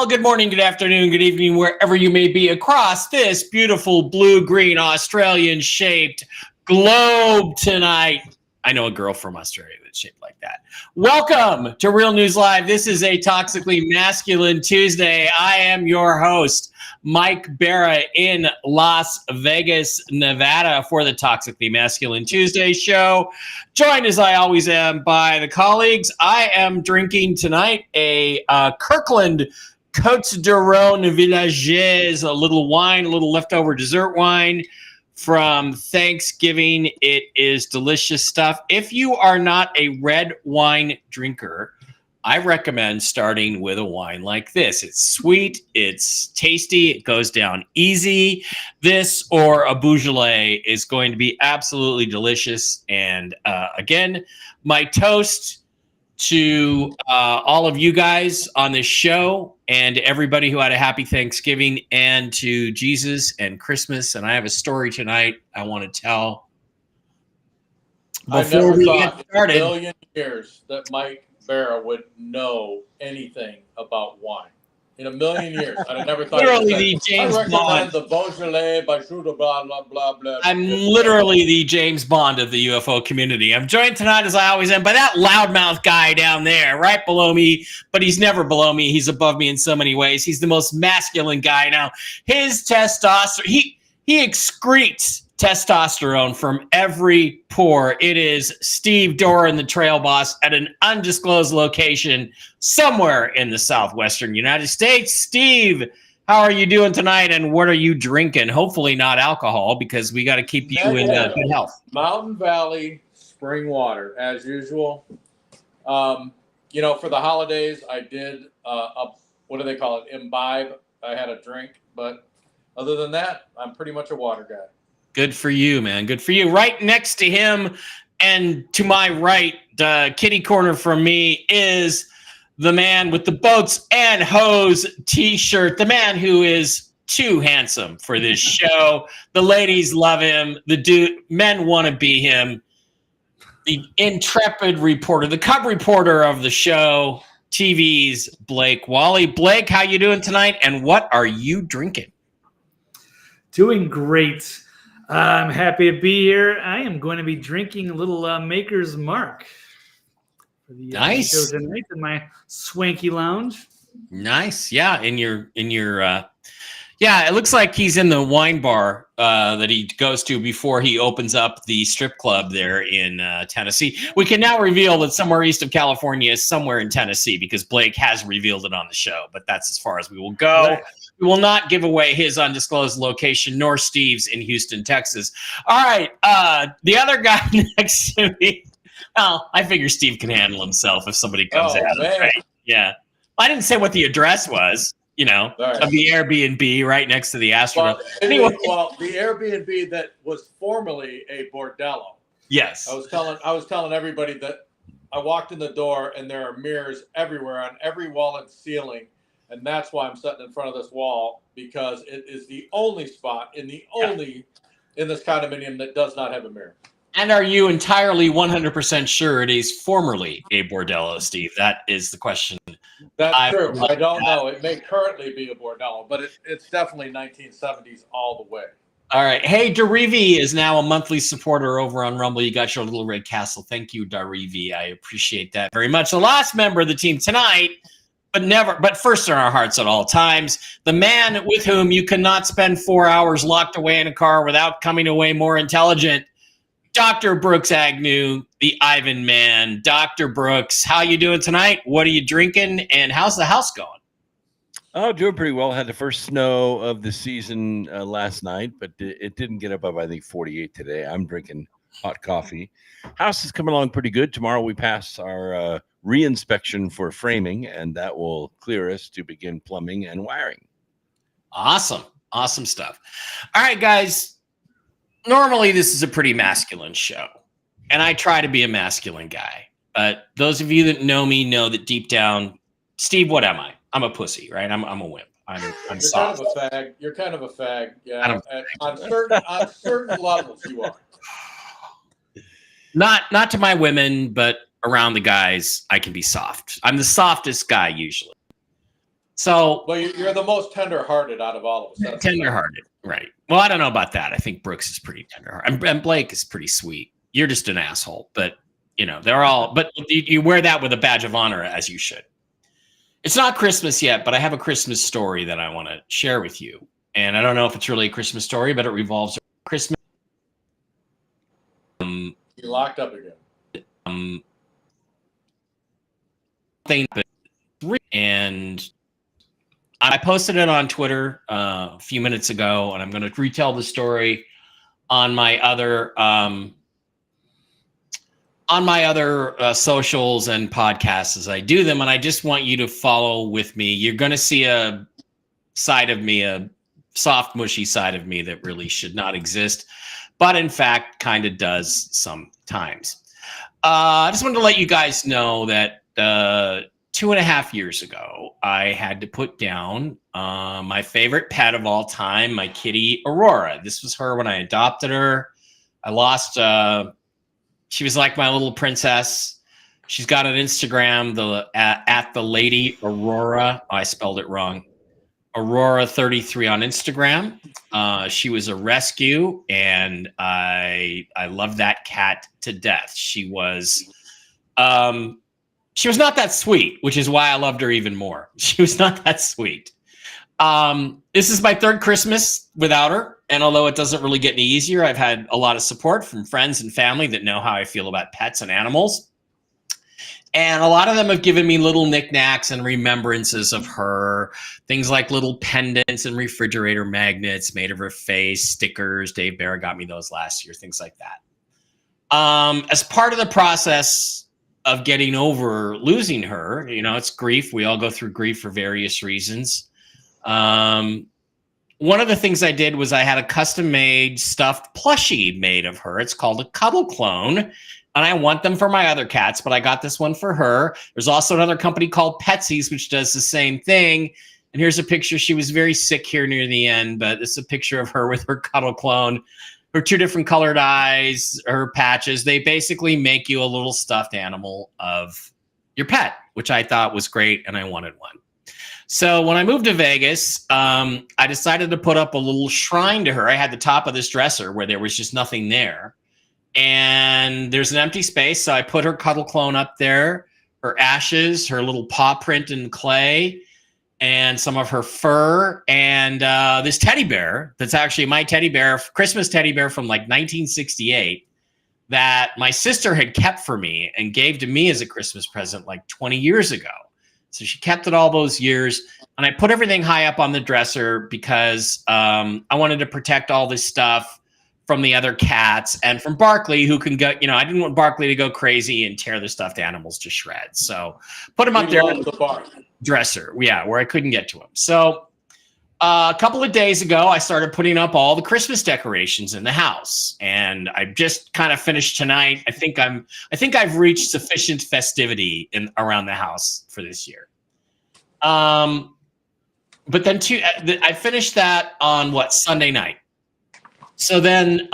Good morning, good afternoon, good evening, wherever you may be across this beautiful blue-green Australian-shaped globe tonight. I know a girl from Australia that's shaped like that. Welcome to Real News Live. This is a Toxically Masculine Tuesday. I am your host, Mike Barra, in Las Vegas, Nevada, for the Toxically Masculine Tuesday show. Joined, as I always am, by the colleagues. I am drinking tonight a Kirkland Côte d'Aron Villageaise, a little wine, a little leftover dessert wine from Thanksgiving. It is delicious stuff. If you are not a red wine drinker, I recommend starting with a wine like this. It's sweet, it's tasty, it goes down easy. This or a Beaujolais is going to be absolutely delicious. And again, my toast to all of you guys on this show and everybody who had a happy Thanksgiving, and to Jesus and Christmas. And I have a story tonight I want to tell before we get started. In a million years that Mike Barra would know anything about wine. In a million years, I never thought. Literally the James Bond. The Beaujolais by blah blah blah blah. I'm literally the James Bond of the UFO community. I'm joined tonight, as I always am, by that loudmouth guy down there, right below me. But he's never below me. He's above me in so many ways. He's the most masculine guy now. His testosterone, he excretes testosterone from every pore. It is Steve Doran, the trail boss, at an undisclosed location somewhere in the southwestern United States. Steve, how are you doing tonight, and what are you drinking? Hopefully not alcohol, because we got to keep you in good health. Mountain Valley spring water, as usual. For the holidays, I did what do they call it? Imbibe. I had a drink, but other than that, I'm pretty much a water guy. Good for you, man. Good for you. Right next to him and to my right, kitty corner from me, is the man with the boats and hose t-shirt, the man who is too handsome for this show. The ladies love him. Men want to be him. The intrepid reporter, the cub reporter of the show, TV's Blake Wally. Blake, how you doing tonight, and what are you drinking? Doing great. I'm happy to be here. I am going to be drinking a little Maker's Mark for the nice show tonight in my swanky lounge. Nice, yeah. In your yeah. It looks like he's in the wine bar that he goes to before he opens up the strip club there in Tennessee. We can now reveal that somewhere east of California is somewhere in Tennessee, because Blake has revealed it on the show. But that's as far as we will go. Right. We will not give away his undisclosed location, nor Steve's in Houston, Texas. All right, the other guy next to me. Well, I figure Steve can handle himself if somebody comes at him. Right? Yeah, I didn't say what the address was. Right. Of the Airbnb right next to the Astronaut. Well, anyway, the Airbnb that was formerly a bordello. Yes, I was telling everybody that I walked in the door and there are mirrors everywhere on every wall and ceiling. And that's why I'm sitting in front of this wall, because it is the only spot in this condominium that does not have a mirror. And are you entirely 100% sure it is formerly a bordello, Steve? That is the question. That's true. I don't know. It may currently be a bordello, but it's definitely 1970s all the way. All right. Hey, Darivi is now a monthly supporter over on Rumble. You got your little red castle. Thank you, Darivi. I appreciate that very much. The last member of the team tonight, but first in our hearts at all times, the man with whom you cannot spend 4 hours locked away in a car without coming away more intelligent, Dr. Brooks Agnew, the Ivan Man. Dr. Brooks, how you doing tonight? What are you drinking? And how's the house going? Oh, doing pretty well. Had the first snow of the season last night, but it didn't get above, I think, 48 today. I'm drinking hot coffee. House is coming along pretty good. Tomorrow we pass our re-inspection for framing, and that will clear us to begin plumbing and wiring. Awesome. Awesome stuff. All right, guys. Normally, this is a pretty masculine show, and I try to be a masculine guy. But those of you that know me know that deep down, Steve, what am I? I'm a pussy, right? I'm a wimp. I'm You're soft. kind of a fag. You're kind of a fag. Yeah. On certain levels, you are. Not to my women, but around the guys, I can be soft. I'm the softest guy usually. So, Well, you're the most tender-hearted out of all of us. That's tender-hearted, right? Well, I don't know about that. I think Brooks is pretty tender-hearted, and Blake is pretty sweet. You're just an asshole, but they're all. But you wear that with a badge of honor, as you should. It's not Christmas yet, but I have a Christmas story that I want to share with you, and I don't know if it's really a Christmas story, but it revolves around Christmas. You're locked up again. And I posted it on Twitter a few minutes ago, and I'm going to retell the story on my other socials and podcasts as I do them. And I just want you to follow with me. You're going to see a side of me, a soft, mushy side of me that really should not exist, but in fact kind of does sometimes. I just wanted to let you guys know that 2.5 years ago, I had to put down my favorite pet of all time, my kitty Aurora. This was her when I adopted her. I lost. She was like my little princess. She's got an Instagram, at the Lady Aurora. Oh, I spelled it wrong. Aurora33 on Instagram. She was a rescue, and I love that cat to death. She was not that sweet, which is why I loved her even more. She was not that sweet. This is my third Christmas without her. And although it doesn't really get any easier, I've had a lot of support from friends and family that know how I feel about pets and animals. And a lot of them have given me little knickknacks and remembrances of her. Things like little pendants and refrigerator magnets made of her face, stickers. Dave Bear got me those last year, things like that. As part of the process of getting over losing her, it's grief. We all go through grief for various reasons. One of the things I did was I had a custom-made stuffed plushie made of her. It's called a Cuddle Clone, and I want them for my other cats, but I got this one for her. There's also another company called Petsies, which does the same thing. And here's a picture. She was very sick here near the end, but this is a picture of her with her Cuddle Clone. Her 2 different colored eyes, her patches. They basically make you a little stuffed animal of your pet, which I thought was great, and I wanted one. So when I moved to Vegas, I decided to put up a little shrine to her. I had the top of this dresser where there was just nothing there. And there's an empty space, so I put her Cuddle Clone up there, her ashes, her little paw print in clay, and some of her fur, and this teddy bear that's actually my teddy bear, Christmas teddy bear from like 1968 that my sister had kept for me and gave to me as a Christmas present like 20 years ago. So she kept it all those years, and I put everything high up on the dresser because I wanted to protect all this stuff from the other cats and from Barkley, who can go, I didn't want Barkley to go crazy and tear the stuffed animals to shreds. So put him up there in the dresser, where I couldn't get to him. So a couple of days ago, I started putting up all the Christmas decorations in the house, and I just kind of finished tonight. I think I've reached sufficient festivity around the house for this year. But then I finished that on Sunday night. So then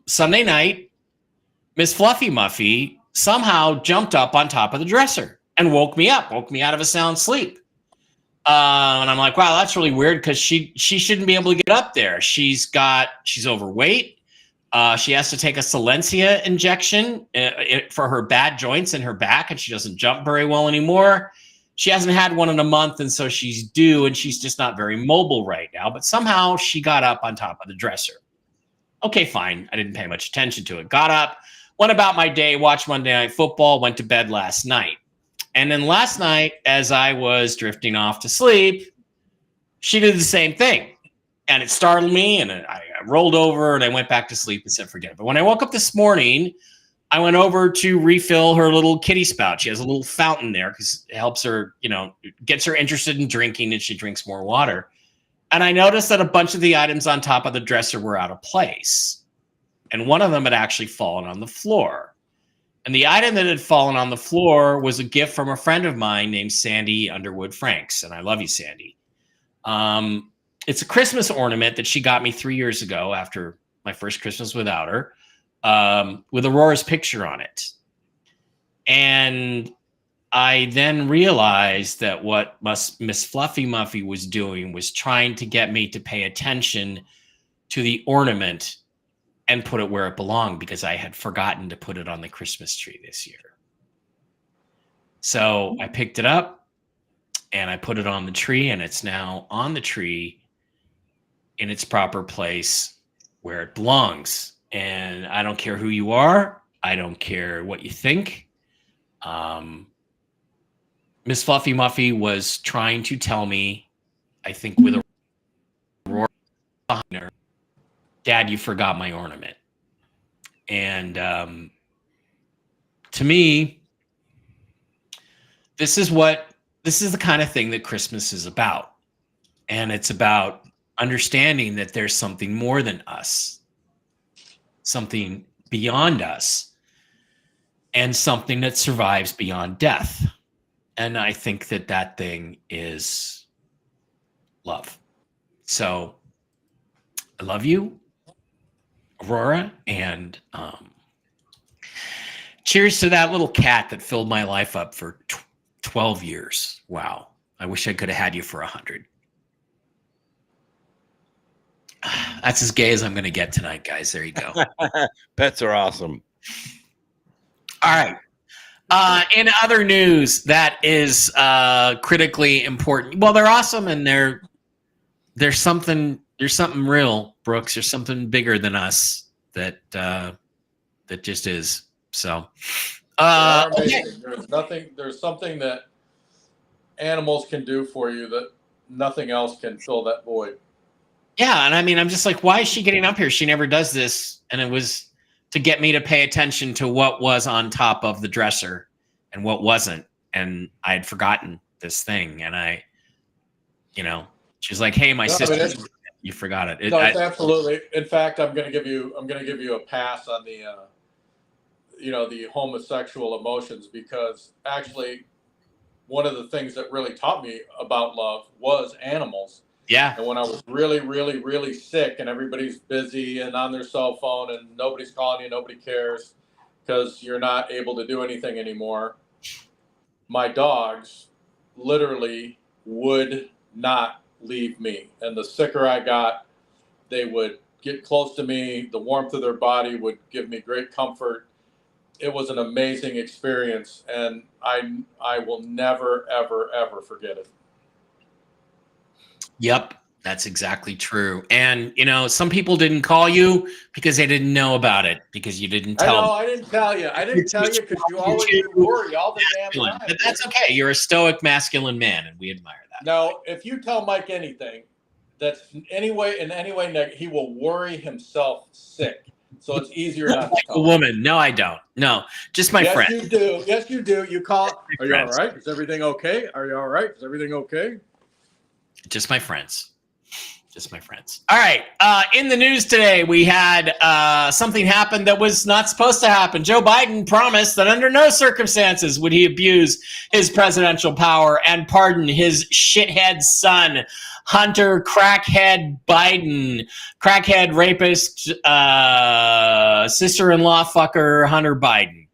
Sunday night, Miss Fluffy Muffy somehow jumped up on top of the dresser and woke me out of a sound sleep. And I'm like, wow, that's really weird because she shouldn't be able to get up there. She's overweight. She has to take a Silencia injection for her bad joints in her back, and she doesn't jump very well anymore. She hasn't had one in a month, and so she's due, and she's just not very mobile right now. But somehow she got up on top of the dresser. Okay, fine. I didn't pay much attention to it. Got up, went about my day, watched Monday Night Football, went to bed last night. And then last night, as I was drifting off to sleep, she did the same thing. And it startled me, and I rolled over, and I went back to sleep and said, forget it. But when I woke up this morning, I went over to refill her little kitty spout. She has a little fountain there because it helps her, gets her interested in drinking, and she drinks more water. And I noticed that a bunch of the items on top of the dresser were out of place. And one of them had actually fallen on the floor. And the item that had fallen on the floor was a gift from a friend of mine named Sandy Underwood Franks. And I love you, Sandy. It's a Christmas ornament that she got me 3 years ago after my first Christmas without her, with Aurora's picture on it. And I then realized that what Miss Fluffy Muffy was doing was trying to get me to pay attention to the ornament and put it where it belonged, because I had forgotten to put it on the Christmas tree this year. So I picked it up and I put it on the tree, and it's now on the tree in its proper place where it belongs. And I don't care who you are. I don't care what you think. Miss Fluffy Muffy was trying to tell me, I think with a roar behind her, Dad, you forgot my ornament. And to me, this is the kind of thing that Christmas is about. And it's about understanding that there's something more than us, something beyond us, and something that survives beyond death. And I think that thing is love. So I love you, Aurora, and cheers to that little cat that filled my life up for 12 years. Wow. I wish I could have had you for 100. That's as gay as I'm going to get tonight, guys. There you go. Pets are awesome. All right. In other news that is critically important. Well, they're awesome, and there's something real, Brooks. There's something bigger than us that just is. So okay. There's something that animals can do for you that nothing else can fill that void. Yeah, and I mean, I'm just like, why is she getting up here? She never does this, and it was to get me to pay attention to what was on top of the dresser and what wasn't. And I had forgotten this thing. And she's like, hey, my sister, you forgot it. It's absolutely. In fact, I'm going to give you a pass on the, the homosexual emotions, because actually one of the things that really taught me about love was animals. Yeah. And when I was really, really, really sick, and everybody's busy and on their cell phone, and nobody's calling you, nobody cares because you're not able to do anything anymore, my dogs literally would not leave me. And the sicker I got, they would get close to me. The warmth of their body would give me great comfort. It was an amazing experience, and I will never, ever, ever forget it. Yep, that's exactly true. And, some people didn't call you because they didn't know about it, because you didn't tell them. I didn't tell you. I didn't tell you because you always worry all the damn time. But that's okay. You're a stoic, masculine man, and we admire that. No, if you tell Mike anything that's in any way negative, he will worry himself sick. So it's easier not to tell a woman. No, I don't. No, just my friend. Yes, you do. Yes, you do. You call. Are you all right? Is everything okay? Are you all right? Is everything okay? Just my friends. Just my friends. All right. In the news today, we had something happen that was not supposed to happen. Joe Biden promised that under no circumstances would he abuse his presidential power and pardon his shithead son, Hunter Crackhead Biden, crackhead rapist, sister-in-law fucker Hunter Biden.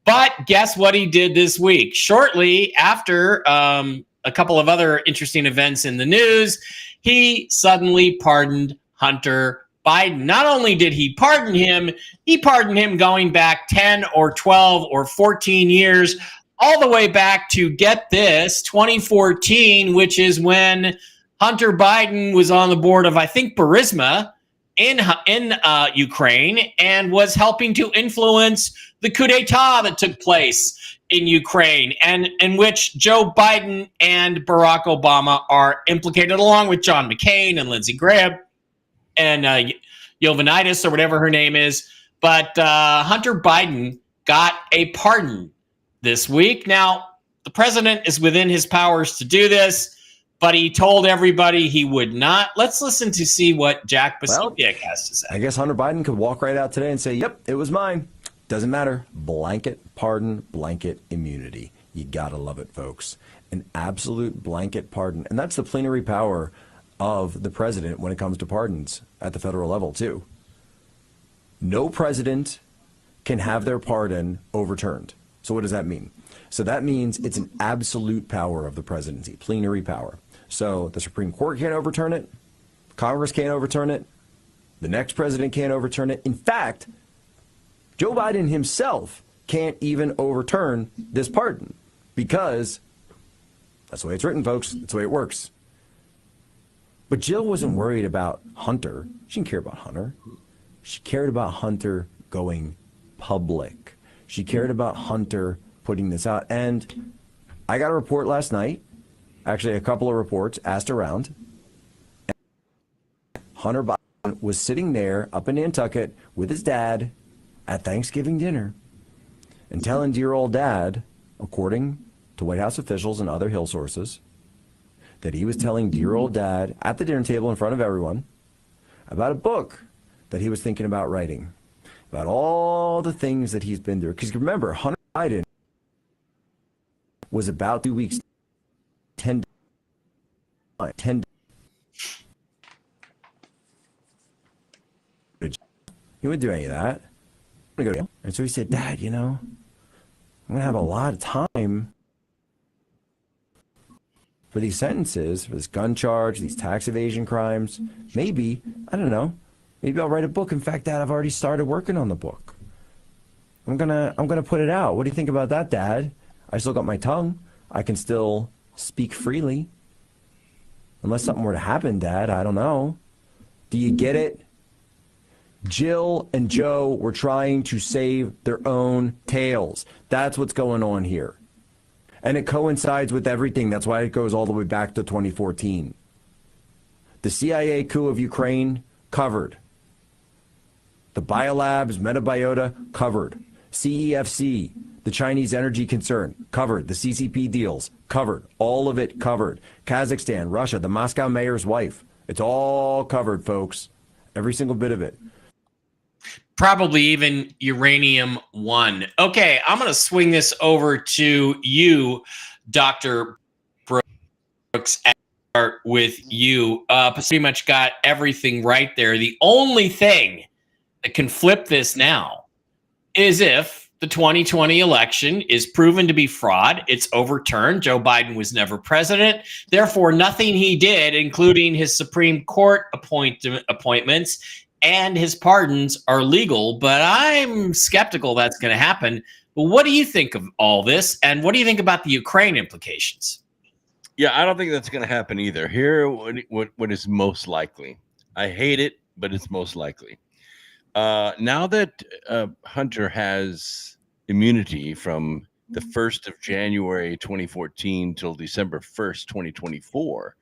But guess what he did this week? Shortly after a couple of other interesting events in the news, he suddenly pardoned Hunter Biden. Not only did he pardon him going back 10 or 12 or 14 years, all the way back to, get this, 2014, which is when Hunter Biden was on the board of, I think, Burisma, in Ukraine and was helping to influence the coup d'état that took place in Ukraine, and in which Joe Biden and Barack Obama are implicated, along with John McCain and Lindsey Graham and Yovanaitis, or whatever her name is. But Hunter Biden got a pardon this week. Now, the president is within his powers to do this, but he told everybody he would not. Let's listen to see what Jack Posobiec has to say. I guess Hunter Biden could walk right out today and say, yep, it was mine. Doesn't matter. Blanket pardon, blanket immunity. You gotta love it, folks. An absolute blanket pardon. And that's the plenary power of the president when it comes to pardons at the federal level, too. No president can have their pardon overturned. So what does that mean? So that means it's an absolute power of the presidency, plenary power. So the Supreme Court can't overturn it. Congress can't overturn it. The next president can't overturn it. In fact, Joe Biden himself can't even overturn this pardon because that's the way it's written, folks. That's the way it works. But Jill wasn't worried about Hunter. She didn't care about Hunter. She cared about Hunter going public. She cared about Hunter putting this out. And I got a report last night, actually a couple of reports asked around. Hunter Biden was sitting there up in Nantucket with his dad at Thanksgiving dinner and telling dear old dad, according to White House officials and other Hill sources, that he was telling dear old dad at the dinner table in front of everyone about a book that he was thinking about writing, about all the things that he's been through. Because remember, Hunter Biden was about 2 weeks, 10. He wouldn't do any of that. And so he said, Dad, you know, I'm going to have a lot of time for these sentences, for this gun charge, these tax evasion crimes. Maybe, I don't know, maybe I'll write a book. In fact, Dad, I've already started working on the book. I'm gonna put it out. What do you think about that, Dad? I still got my tongue. I can still speak freely. Unless something were to happen, Dad, I don't know. Do you get it? Jill and Joe were trying to save their own tails. That's what's going on here. And it coincides with everything. That's why it goes all the way back to 2014. The CIA coup of Ukraine, covered. The biolabs, Metabiota, covered. CEFC, the Chinese energy concern, covered. The CCP deals, covered. All of it covered. Kazakhstan, Russia, the Moscow mayor's wife. It's all covered, folks. Every single bit of it. Probably even Uranium One. Okay, I'm going to swing this over to you, Dr. Brooks, and start with you. Pretty much got everything right there. The only thing that can flip this now is if the 2020 election is proven to be fraud, it's overturned. Joe Biden was never president. Therefore, nothing he did, including his Supreme Court appointments and his pardons, are legal. But I'm skeptical that's going to happen. But what do you think of all this? And what do you think about the Ukraine implications? Yeah, I don't think that's going to happen either. Here, what is most likely. I hate it, but it's most likely. Now that Hunter has immunity from the 1st of January 2014 till December 1st, 2024,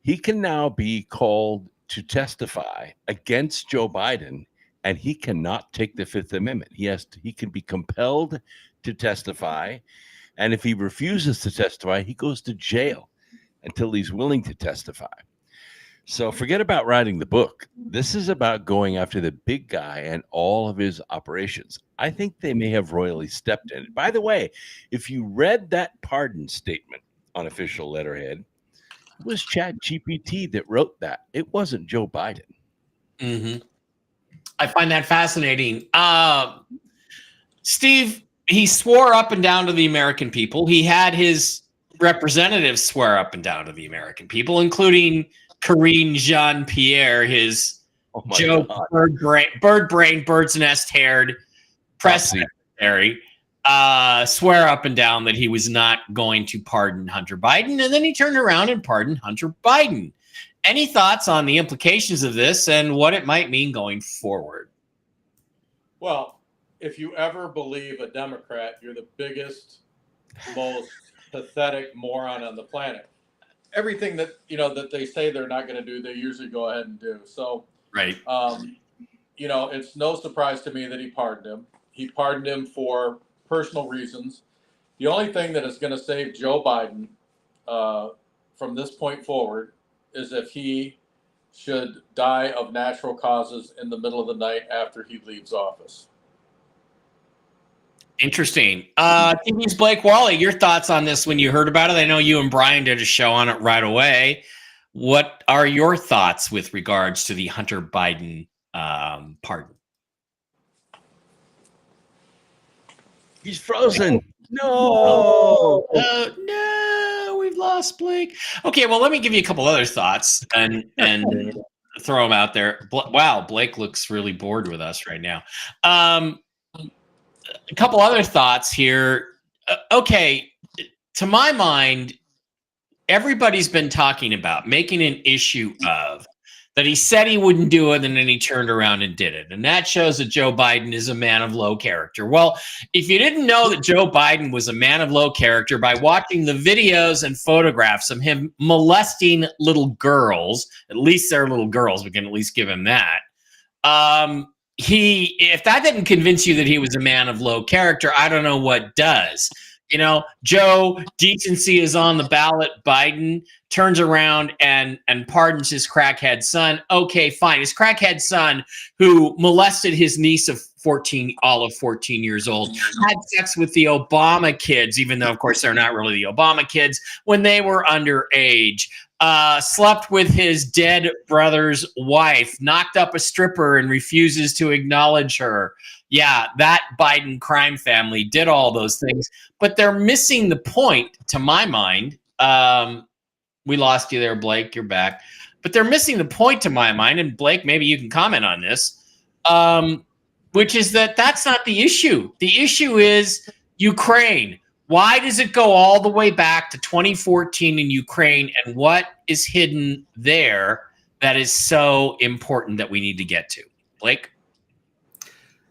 he can now be called to testify against Joe Biden, and he cannot take the Fifth Amendment. He can be compelled to testify, and if he refuses to testify, he goes to jail until he's willing to testify. So forget about writing the book. This is about going after the big guy and all of his operations. I think they may have royally stepped in it. By the way, if you read that pardon statement on official letterhead, it was ChatGPT that wrote that. It wasn't Joe Biden. Mm-hmm. I find that fascinating. Steve, he swore up and down to the American people. He had his representatives swear up and down to the American people, including Karine Jean-Pierre, his Joe bird brain, bird's nest haired press secretary, swear up and down that he was not going to pardon Hunter Biden. And then he turned around and pardoned Hunter Biden. Any thoughts on the implications of this and what it might mean going forward? Well, if you ever believe a Democrat, you're the biggest, most pathetic moron on the planet. Everything that that they say they're not going to do, they usually go ahead and do. So, Right. It's no surprise to me that he pardoned him. He pardoned him for personal reasons. The only thing that is going to save Joe Biden from this point forward is if he should die of natural causes in the middle of the night after he leaves office. Interesting. TV's Blake Wally, your thoughts on this when you heard about it? I know you and Brian did a show on it right away. What are your thoughts with regards to the Hunter Biden pardon? He's frozen. No. No, we've lost Blake. Okay, well, let me give you a couple other thoughts and throw them out there. Wow, Blake looks really bored with us right now. A couple other thoughts here. Okay, to my mind, everybody's been talking about making an issue of that he said he wouldn't do it and then he turned around and did it. And that shows that Joe Biden is a man of low character. Well, if you didn't know that Joe Biden was a man of low character by watching the videos and photographs of him molesting little girls, at least they're little girls, we can at least give him that. If that didn't convince you that he was a man of low character, I don't know what does. Joe, decency is on the ballot. Biden turns around and pardons his crackhead son. Okay, fine. His crackhead son, who molested his niece of 14 years old, had sex with the Obama kids, even though, of course, they're not really the Obama kids, when they were underage. Slept with his dead brother's wife, knocked up a stripper and refuses to acknowledge her. Yeah, that Biden crime family did all those things, but they're missing the point, to my mind. We lost you there, Blake. You're back. But they're missing the point, to my mind, and Blake, maybe you can comment on this, which is that that's not the issue. The issue is Ukraine. Why does it go all the way back to 2014 in Ukraine, and what is hidden there that is so important that we need to get to? Blake?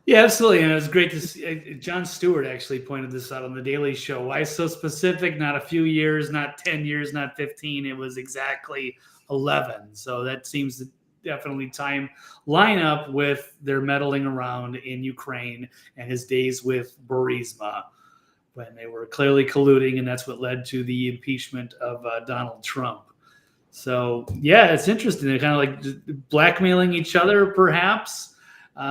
Yeah, absolutely. And it was great to see. Jon Stewart actually pointed this out on The Daily Show. Why so specific? Not a few years, not 10 years, not 15. It was exactly 11. So that seems to definitely line up with their meddling around in Ukraine and his days with Burisma, when they were clearly colluding, and that's what led to the impeachment of Donald Trump. So, yeah, it's interesting. They're kind of like blackmailing each other, perhaps.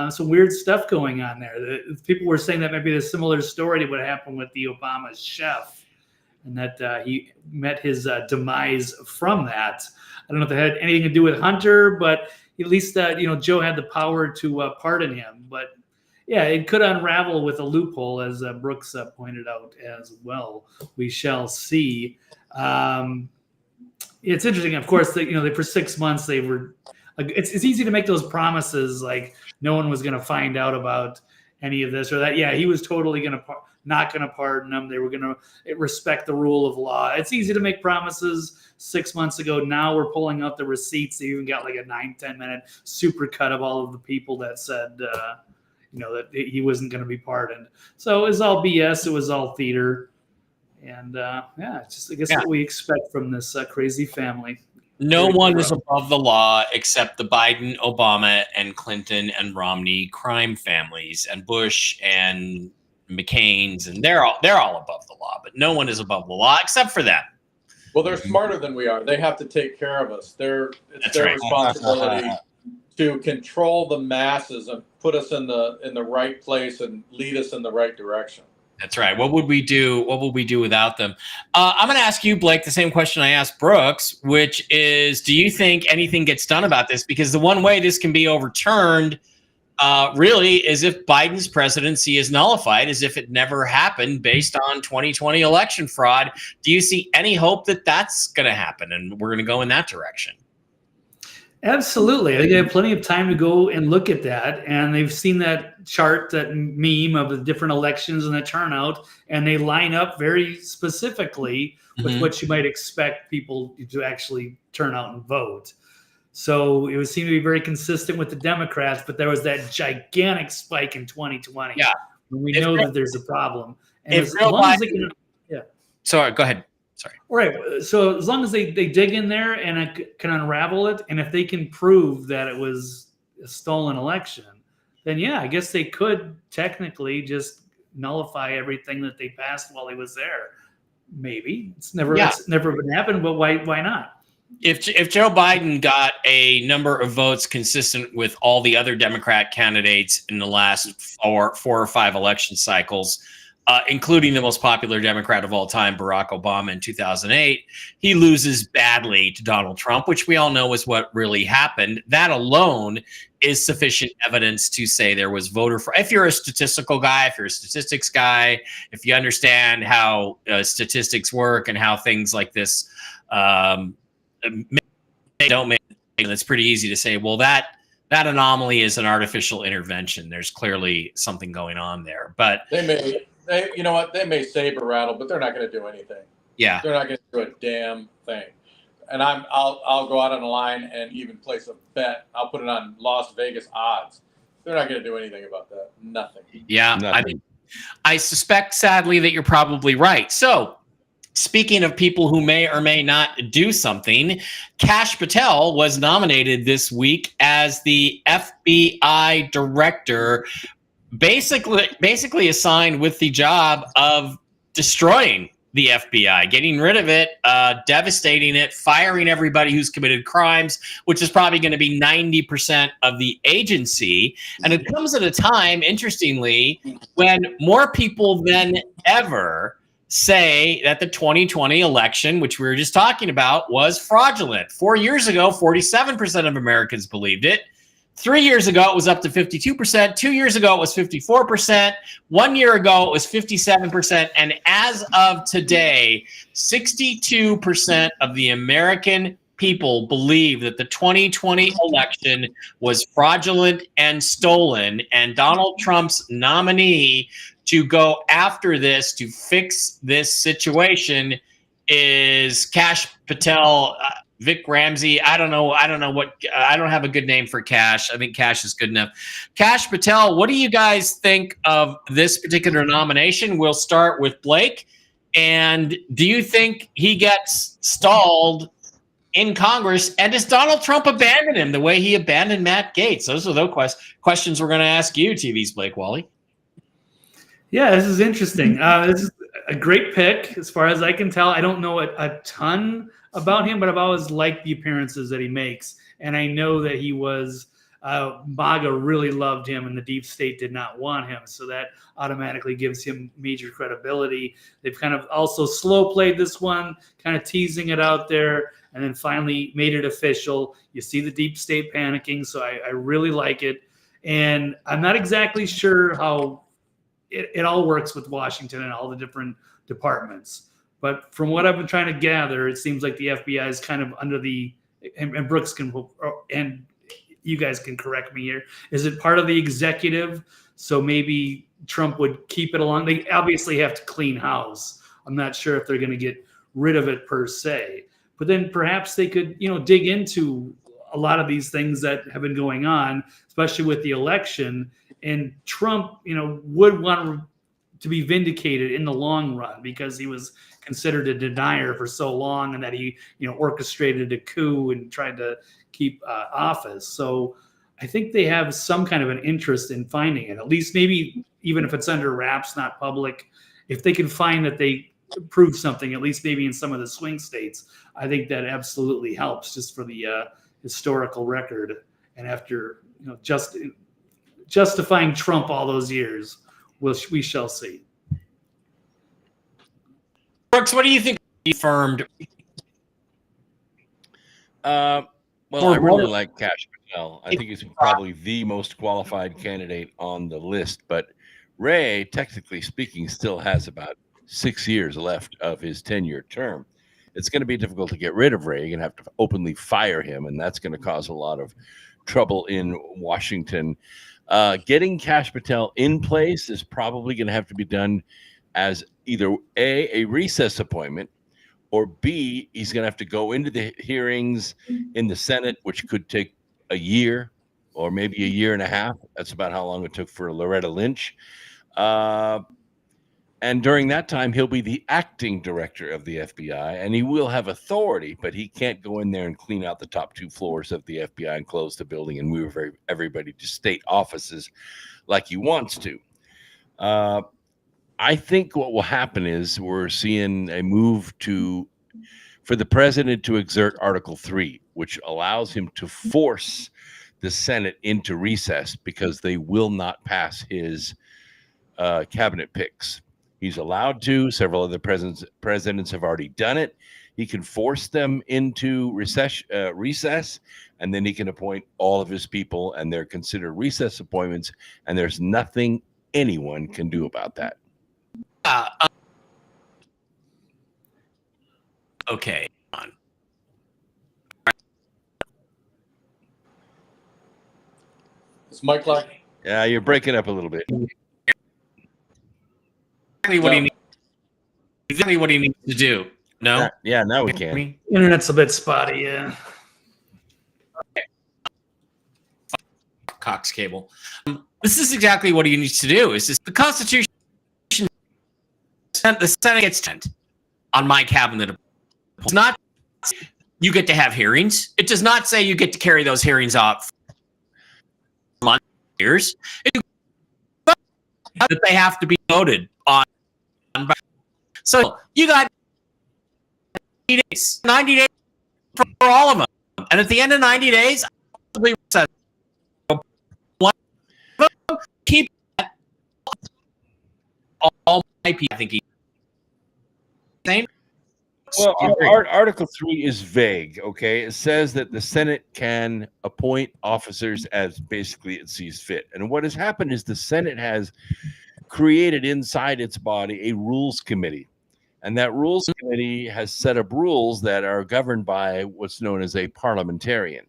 Some weird stuff going on there. People were saying that might be a similar story to what happened with the Obama chef, and that he met his demise from that. I don't know if it had anything to do with Hunter, but at least Joe had the power to pardon him. But yeah, it could unravel with a loophole, as Brooks pointed out as well. We shall see. It's interesting, of course, that for 6 months they were. It's easy to make those promises like no one was going to find out about any of this or that. Yeah, he was totally not going to pardon them. They were going to respect the rule of law. It's easy to make promises 6 months ago. Now we're pulling out the receipts. They even got like a 9-10 minute super cut of all of the people that said, that he wasn't going to be pardoned. So it was all BS. It was all theater. And it's just, I guess, what we expect from this crazy family. No one is above the law except the Biden, Obama, and Clinton and Romney crime families, and Bush and McCain's, and they're all above the law. But no one is above the law except for them. Well, they're smarter than we are. They have to take care of us. It's their responsibility to control the masses and put us in the right place and lead us in the right direction. That's right. What would we do? What would we do without them? I'm going to ask you, Blake, the same question I asked Brooks, which is, do you think anything gets done about this? Because the one way this can be overturned really is if Biden's presidency is nullified, as if it never happened based on 2020 election fraud. Do you see any hope that that's going to happen and we're going to go in that direction? Absolutely. I think they have plenty of time to go and look at that. And they've seen that chart, that meme of the different elections and the turnout, and they line up very specifically with what you might expect people to actually turn out and vote. So it would seem to be very consistent with the Democrats, but there was that gigantic spike in 2020. Yeah. When we If know Joe- that there's a problem. And if as Joe long as they Biden- can, Sorry, go ahead. Sorry. right. So as long as they dig in there and can unravel it, and if they can prove that it was a stolen election, then yeah, I guess they could technically just nullify everything that they passed while he was there. Maybe it's never been happened, but why not? If Joe Biden got a number of votes consistent with all the other Democrat candidates in the last four or five election cycles, including the most popular Democrat of all time, Barack Obama in 2008, he loses badly to Donald Trump, which we all know is what really happened. That alone is sufficient evidence to say there was voter fraud. If you're a statistical guy, if you're a statistics guy, if you understand how statistics work and how things like this don't make, it's pretty easy to say, well, that anomaly is an artificial intervention. There's clearly something going on there, but you know what? They may saber rattle, but they're not going to do anything. Yeah, They're not going to do a damn thing. And I'll go out on a line and even place a bet. I'll put it on Las Vegas odds. They're not going to do anything about that. Nothing. Yeah, Nothing. I suspect, sadly, that you're probably right. So, speaking of people who may or may not do something, Kash Patel was nominated this week as the FBI director, basically assigned with the job of destroying the FBI, getting rid of it, devastating it, firing everybody who's committed crimes, which is probably going to be 90% of the agency. And it comes at a time, interestingly, when more people than ever say that the 2020 election, which we were just talking about, was fraudulent. 4 years ago, 47% of Americans believed it. 3 years ago, it was up to 52%. 2 years ago, it was 54%. 1 year ago, it was 57%. And as of today, 62% of the American people believe that the 2020 election was fraudulent and stolen. And Donald Trump's nominee to go after this, to fix this situation, is Kash Patel. Vic Ramsey. I don't know what, I don't have a good name for Kash. I think Kash is good enough. Kash Patel, what do you guys think of this particular nomination? We'll start with Blake. And do you think he gets stalled in Congress? And does Donald Trump abandon him the way he abandoned Matt Gaetz? Those are those questions we're going to ask you, TV's Blake Wally. Yeah, this is interesting. This is a great pick as far as I can tell. I don't know a ton about him, but I've always liked the appearances that he makes. And I know that he was, MAGA really loved him and the deep state did not want him. So that automatically gives him major credibility. They've kind of also slow played this one, kind of teasing it out there, and then finally made it official. You see the deep state panicking. So I really like it. And I'm not exactly sure how it all works with Washington and all the different departments. But from what I've been trying to gather, it seems like the FBI is kind of under the, and Brooks can, and you guys can correct me here. Is it part of the executive? So maybe Trump would keep it along. They obviously have to clean house. I'm not sure if they're going to get rid of it per se, but then perhaps they could, dig into a lot of these things that have been going on, especially with the election. And Trump, would want to be vindicated in the long run because he was considered a denier for so long, and that he, orchestrated a coup and tried to keep office. So I think they have some kind of an interest in finding it, at least maybe even if it's under wraps, not public. If they can find that they prove something, at least maybe in some of the swing states, I think that absolutely helps just for the historical record. And after, justifying Trump all those years, we shall see. Brooks, what do you think confirmed? Well, I really like Kash Patel. I think he's probably the most qualified candidate on the list. But Ray, technically speaking, still has about 6 years left of his 10-year term. It's going to be difficult to get rid of Ray. You're going to have to openly fire him, and that's going to cause a lot of trouble in Washington. Getting Kash Patel in place is probably going to have to be done as either a recess appointment or B, he's going to have to go into the hearings in the Senate, which could take a year or maybe a year and a half. That's about how long it took for Loretta Lynch. And during that time, he'll be the acting director of the FBI, and he will have authority, but he can't go in there and clean out the top 2 floors of the FBI and close the building and move everybody to state offices like he wants to. I think what will happen is we're seeing a move for the president to exert Article 3, which allows him to force the Senate into recess because they will not pass his cabinet picks. He's allowed to. Several other presidents have already done it. He can force them into recess, and then he can appoint all of his people, and they're considered recess appointments, and there's nothing anyone can do about that. Okay. Is Mike live? Yeah, you're breaking up a little bit. Exactly what he needs to do. No? Yeah, now we can. Internet's a bit spotty, yeah. Cox cable. This is exactly what he needs to do. Is this the Constitution? The Senate gets sent on my cabinet. It's not you get to have hearings. It does not say you get to carry those hearings off for months, years. That they have to be voted on. So you got 90 days. 90 days for all of them. And at the end of 90 days, keep all my people. I think he same. Well, Article 3 is vague, okay? It says that the Senate can appoint officers as basically it sees fit. And what has happened is the Senate has created inside its body a rules committee. And that rules committee has set up rules that are governed by what's known as a parliamentarian.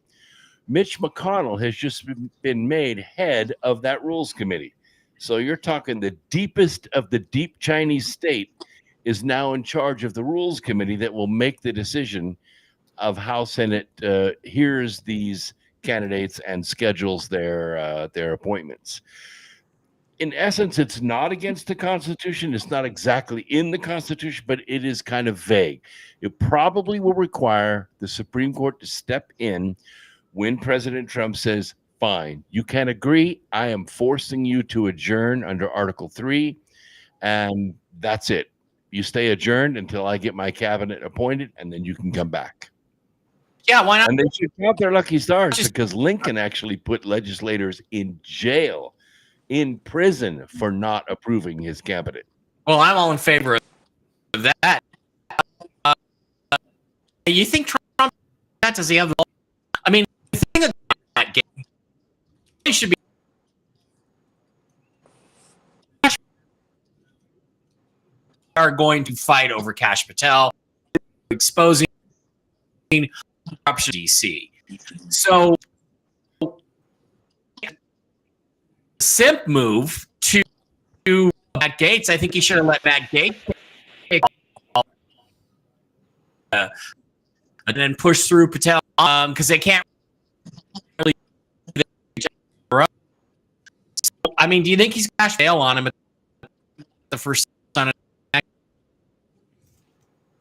Mitch McConnell has just been made head of that rules committee. So you're talking the deepest of the deep Chinese state is now in charge of the rules committee that will make the decision of how Senate hears these candidates and schedules their appointments. In essence, it's not against the Constitution. It's not exactly in the Constitution, but it is kind of vague. It probably will require the Supreme Court to step in when President Trump says, fine, you can agree. I am forcing you to adjourn under Article 3, and that's it. You stay adjourned until I get my cabinet appointed, and then you can come back. Yeah, why not? And they should count their lucky stars because Lincoln actually put legislators in jail, in prison for not approving his cabinet. Well, I'm all in favor of that. You think Trump does he have? I mean, the thing that game should be are going to fight over Kash Patel, exposing corruption in DC. So, simp move to Matt Gaetz. I think he should have let Matt Gaetz take and then push through Patel because they can't really. So, I mean, do you think he's Kash bail on him at the first Senate?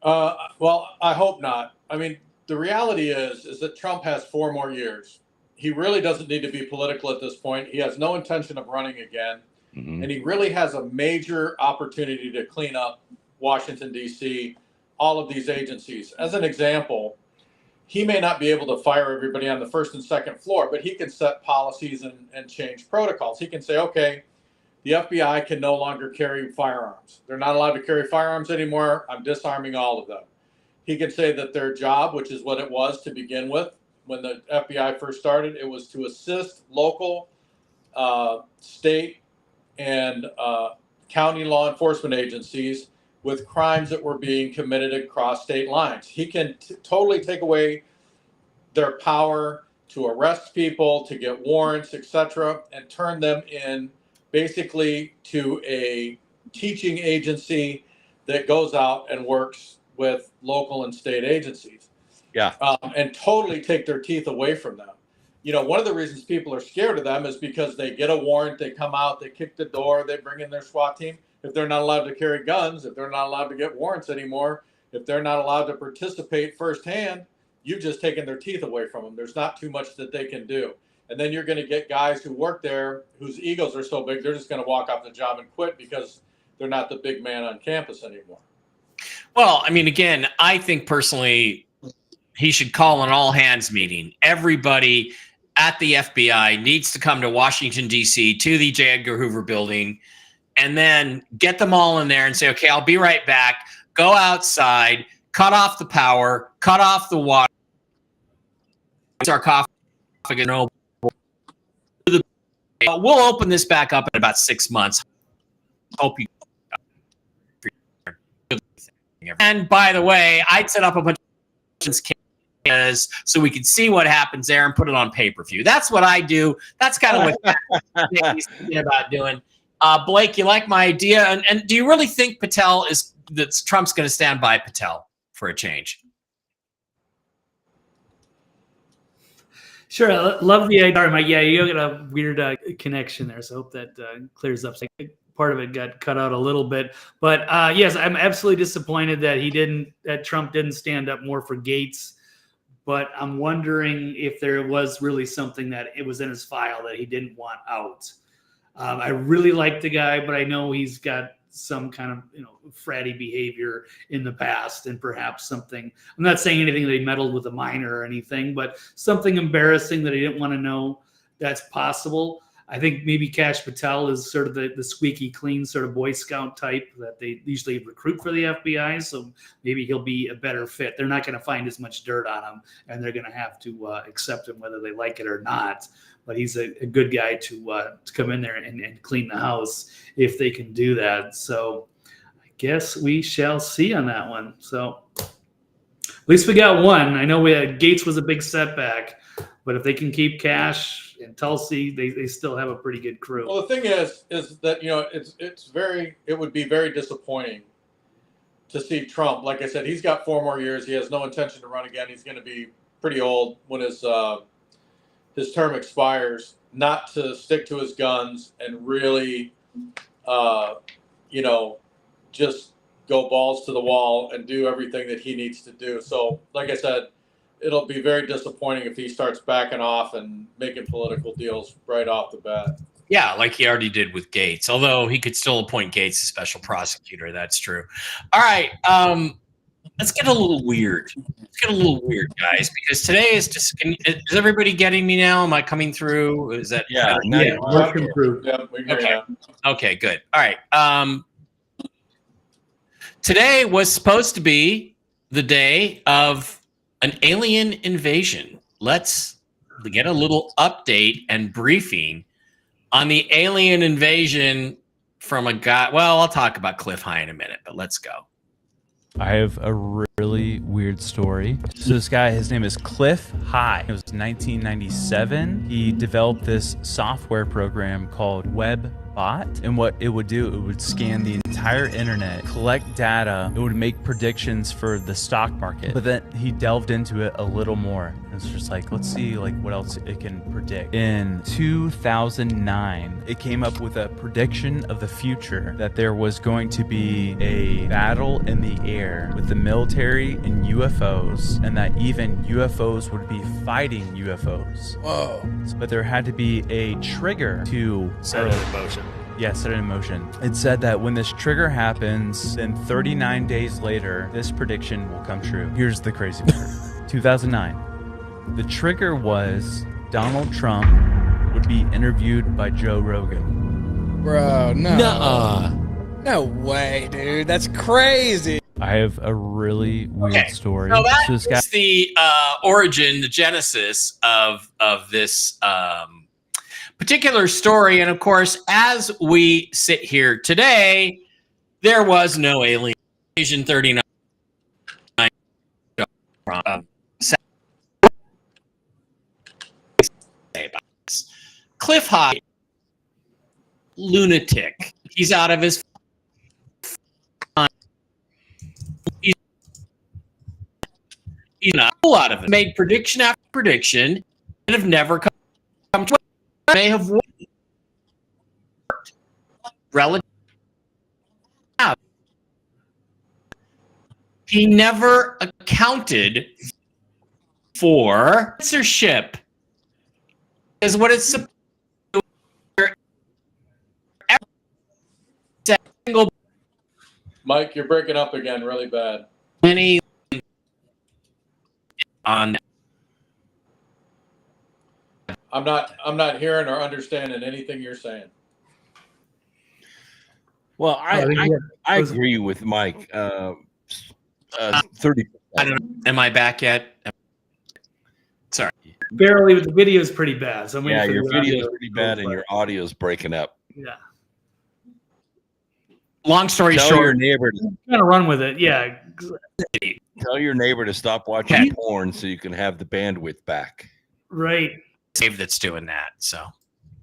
Well, I hope not. I mean, the reality is that Trump has 4 more years. He really doesn't need to be political at this point. He has no intention of running again. Mm-hmm. And he really has a major opportunity to clean up Washington, D.C., all of these agencies. As an example, he may not be able to fire everybody on the first and second floor, but he can set policies and change protocols. He can say, okay, the FBI can no longer carry firearms. They're not allowed to carry firearms anymore. I'm disarming all of them. He can say that their job, which is what it was to begin with, when the FBI first started, it was to assist local, state, and county law enforcement agencies with crimes that were being committed across state lines. He can totally take away their power to arrest people, to get warrants, etc., and turn them in basically to a teaching agency that goes out and works with local and state agencies. Yeah. And totally take their teeth away from them. You know, one of the reasons people are scared of them is because they get a warrant, they come out, they kick the door, they bring in their SWAT team. If they're not allowed to carry guns, if they're not allowed to get warrants anymore, if they're not allowed to participate firsthand, you've just taken their teeth away from them. There's not too much that they can do. And then you're going to get guys who work there whose egos are so big, they're just going to walk off the job and quit because they're not the big man on campus anymore. Well, I mean, again, I think personally he should call an all-hands meeting. Everybody at the FBI needs to come to Washington, D.C., to the J. Edgar Hoover building, and then get them all in there and say, okay, I'll be right back. Go outside, cut off the power, cut off the water. Sarcophagus. We'll open this back up in about 6 months. Hope you. And by the way, I'd set up a bunch of cameras so we could see what happens there and put it on pay-per-view. That's what I do. That's kind of what he's thinking about doing. Blake, you like my idea? And do you really think that Trump's going to stand by Patel for a change? Sure, I love the idea. Yeah, you got a weird connection there, so I hope that clears up. So part of it got cut out a little bit, but yes, I'm absolutely disappointed that Trump didn't stand up more for Gates. But I'm wondering if there was really something that it was in his file that he didn't want out. I really like the guy, but I know he's got some kind of fratty behavior in the past, and perhaps something. I'm not saying anything that he meddled with a minor or anything, but something embarrassing that he didn't want to know. That's possible. I think maybe Kash Patel is sort of the squeaky clean sort of Boy Scout type that they usually recruit for the FBI. So maybe he'll be a better fit. They're not going to find as much dirt on him, and they're going to have to accept him whether they like it or not. But he's a good guy to come in there and clean the house if they can do that. So I guess we shall see on that one. So at least we got one. I know Gates was a big setback, but if they can keep Kash and Tulsi, they still have a pretty good crew. Well, the thing is that it would be very disappointing to see Trump. Like I said, he's got 4 more years. He has no intention to run again. He's going to be pretty old when his term expires. Not to stick to his guns and really, just go balls to the wall and do everything that he needs to do. So, like I said, it'll be very disappointing if he starts backing off and making political deals right off the bat. Yeah, like he already did with Gates, although he could still appoint Gates as special prosecutor. That's true. All right. Let's get a little weird. Guys, because today is just. Is everybody getting me now? Am I coming through? Is that Working through. Yeah, we can hear you. Okay, good. All right. Today was supposed to be the day of an alien invasion. Let's get a little update and briefing on the alien invasion from a guy. Well, I'll talk about Cliff High in a minute, but let's go. I have a really weird story. So this guy, his name is Cliff High. It was 1997. He developed this software program called WebBot. And what it would do, it would scan the entire internet, collect data. It would make predictions for the stock market. But then he delved into it a little more. It's just like, let's see what else it can predict. In 2009, it came up with a prediction of the future that there was going to be a battle in the air with the military and UFOs, and that even UFOs would be fighting UFOs. Whoa. But there had to be a trigger to Set it in motion. Yeah, set it in motion. It said that when this trigger happens, then 39 days later, this prediction will come true. Here's the crazy part. 2009. The trigger was Donald Trump would be interviewed by Joe Rogan. Bro, no. Nuh-uh. No way, dude. That's crazy. I have a really weird story. So that this guy- is the origin, the genesis of this particular story. And of course, as we sit here today, there was no alien invasion 39. Cliff High, lunatic. He's out of his. a lot of it. Made prediction after prediction and have never come to it. May have worked relative. He never accounted for censorship. Is what it's supposed to do. Every single Mike, you're breaking up again really bad. many on I'm not hearing or understanding anything you're saying. Well, I yeah. agree with Mike. 30. I don't know. Am I back yet? Sorry. Barely, but the video is pretty bad. So I'm Yeah, waiting for your the video audio is pretty to bad go and back. your audio is breaking up. Yeah, Long story Tell your short, neighbor. kind of run with it. Yeah, Tell your neighbor to stop watching porn so you can have the bandwidth back. right. Dave that's doing that. So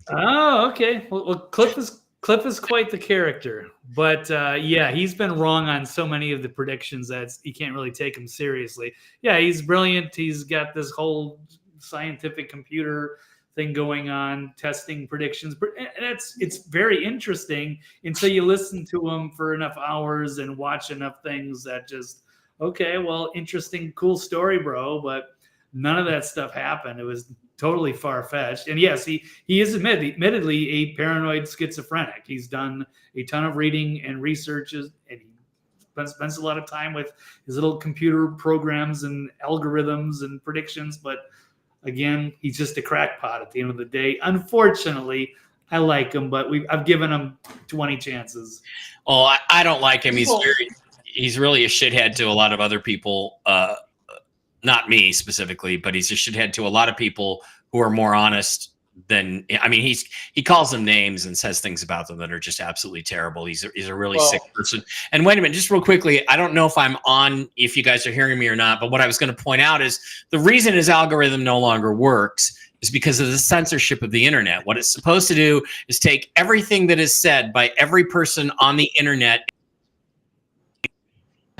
Oh, okay. Well, Cliff is quite the character, but yeah, he's been wrong on so many of the predictions that you can't really take him seriously. Yeah, he's brilliant. He's got this whole scientific computer thing going on, testing predictions, but it's very interesting until you listen to him for enough hours and watch enough things that just okay, well, interesting, cool story, bro, but none of that stuff happened. It was totally far-fetched. And yes, he is admittedly a paranoid schizophrenic. He's done a ton of reading and researches, and he spends a lot of time with his little computer programs and algorithms and predictions. But again, he's just a crackpot at the end of the day. Unfortunately, I like him, but I've given him 20 chances. oh, I don't like him. He's really a shithead to a lot of other people. Not me specifically, but he's a shithead to a lot of people who are more honest than, I mean, he calls them names and says things about them that are just absolutely terrible. He's a really sick person. And wait a minute, just real quickly, I don't know if I'm on, if you guys are hearing me or not, but what I was going to point out is the reason his algorithm no longer works is because of the censorship of the internet. What it's supposed to do is take everything that is said by every person on the internet